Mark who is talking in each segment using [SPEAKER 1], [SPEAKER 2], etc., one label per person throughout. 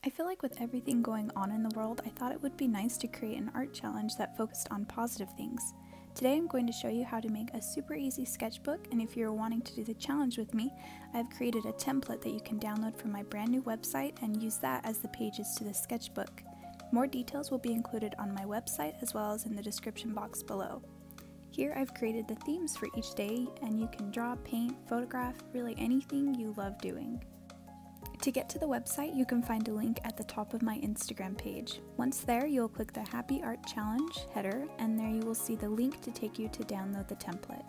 [SPEAKER 1] I feel like with everything going on in the world, I thought it would be nice to create an art challenge that focused on positive things. Today I'm going to show you how to make a super easy sketchbook, and if you're wanting to do the challenge with me, I've created a template that you can download from my brand new website and use that as the pages to the sketchbook. More details will be included on my website as well as in the description box below. Here I've created the themes for each day, and you can draw, paint, photograph, really anything you love doing. To get to the website, you can find a link at the top of my Instagram page. Once there, you'll click the Happy Art Challenge header, and there you will see the link to take you to download the template.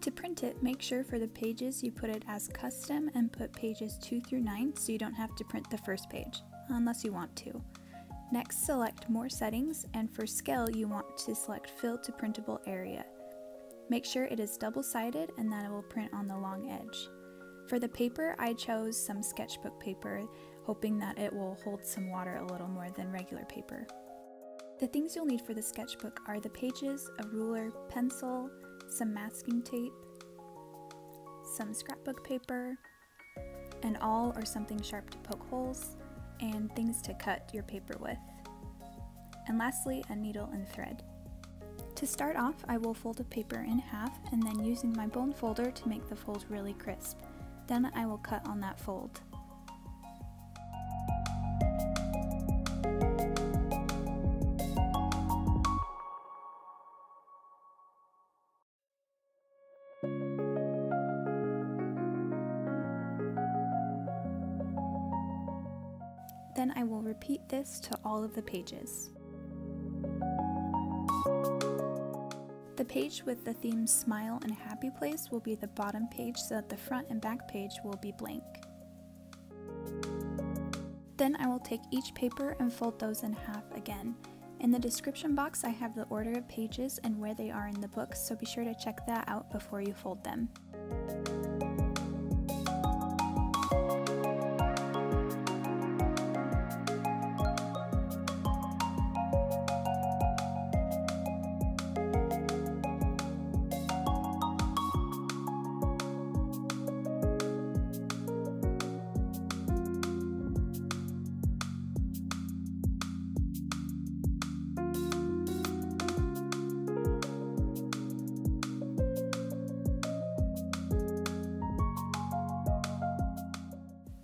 [SPEAKER 1] To print it, make sure for the pages you put it as custom and put pages 2 through 9 so you don't have to print the first page, unless you want to. Next, select more settings, and for scale you want to select fill to printable area. Make sure it is double-sided and that it will print on the long edge. For the paper, I chose some sketchbook paper, hoping that it will hold some water a little more than regular paper. The things you'll need for the sketchbook are the pages, a ruler, pencil, some masking tape, some scrapbook paper, an awl or something sharp to poke holes, and things to cut your paper with. And lastly, a needle and thread. To start off, I will fold a paper in half and then using my bone folder to make the fold really crisp. Then I will cut on that fold. Then I will repeat this to all of the pages. The page with the theme Smile and Happy Place will be the bottom page so that the front and back page will be blank. Then I will take each paper and fold those in half again. In the description box I have the order of pages and where they are in the book, so be sure to check that out before you fold them.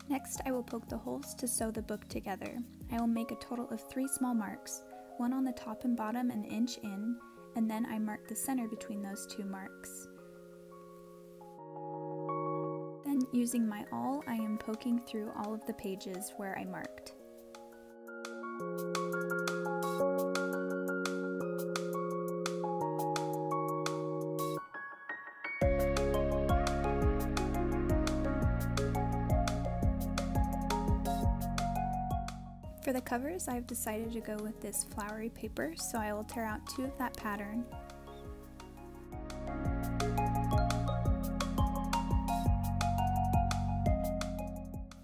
[SPEAKER 1] Next, I will poke the holes to sew the book together. I will make a total of 3 small marks, one on the top and bottom an inch in, and then I mark the center between those 2 marks. Then, using my awl, I am poking through all of the pages where I marked. For the covers, I've decided to go with this flowery paper, so I will tear out 2 of that pattern.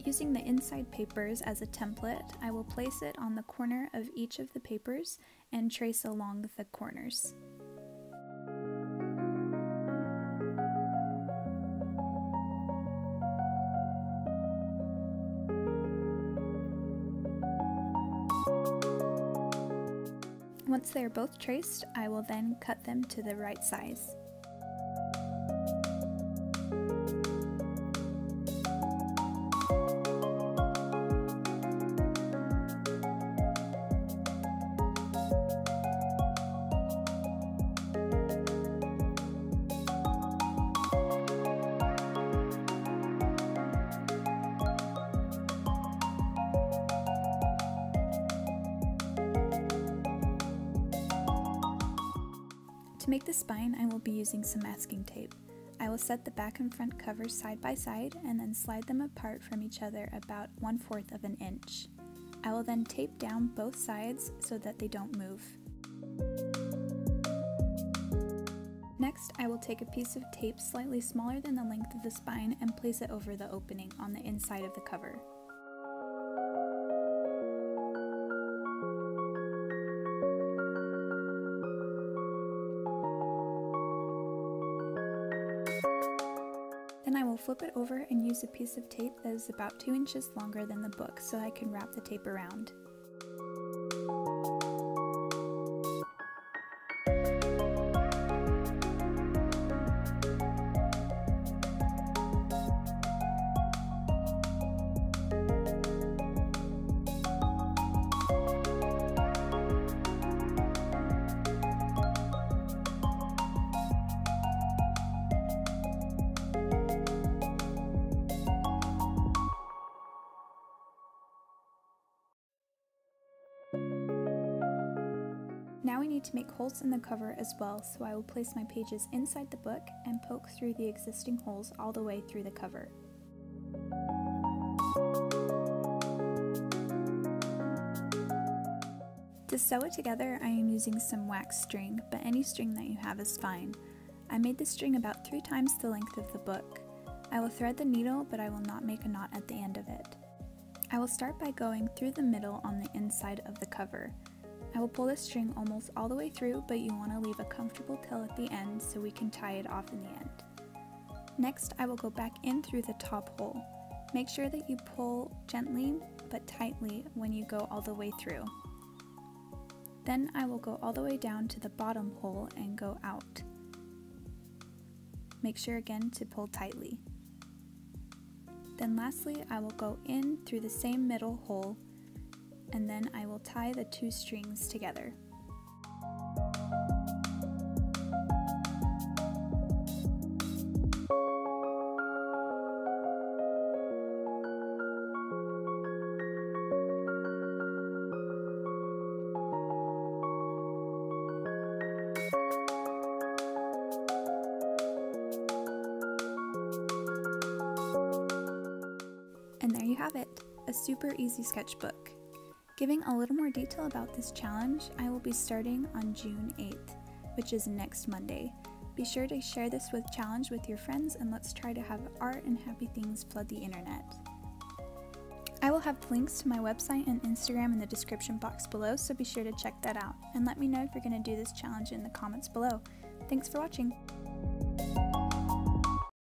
[SPEAKER 1] Using the inside papers as a template, I will place it on the corner of each of the papers and trace along the corners. Once they are both traced, I will then cut them to the right size. To make the spine, I will be using some masking tape. I will set the back and front covers side by side and then slide them apart from each other about 1/4 of an inch. I will then tape down both sides so that they don't move. Next, I will take a piece of tape slightly smaller than the length of the spine and place it over the opening on the inside of the cover. Then I will flip it over and use a piece of tape that is about 2 inches longer than the book so I can wrap the tape around. Now we need to make holes in the cover as well, so I will place my pages inside the book and poke through the existing holes all the way through the cover. To sew it together, I am using some wax string, but any string that you have is fine. I made the string about 3 times the length of the book. I will thread the needle, but I will not make a knot at the end of it. I will start by going through the middle on the inside of the cover. I will pull the string almost all the way through, but you want to leave a comfortable tail at the end so we can tie it off in the end. Next, I will go back in through the top hole. Make sure that you pull gently but tightly when you go all the way through. Then I will go all the way down to the bottom hole and go out. Make sure again to pull tightly. Then lastly, I will go in through the same middle hole, and then I will tie the 2 strings together. And there you have it, a super easy sketchbook. Giving a little more detail about this challenge, I will be starting on June 8th, which is next Monday. Be sure to share this challenge with your friends, and let's try to have art and happy things flood the internet. I will have links to my website and Instagram in the description box below, so be sure to check that out, and let me know if you're going to do this challenge in the comments below. Thanks for watching!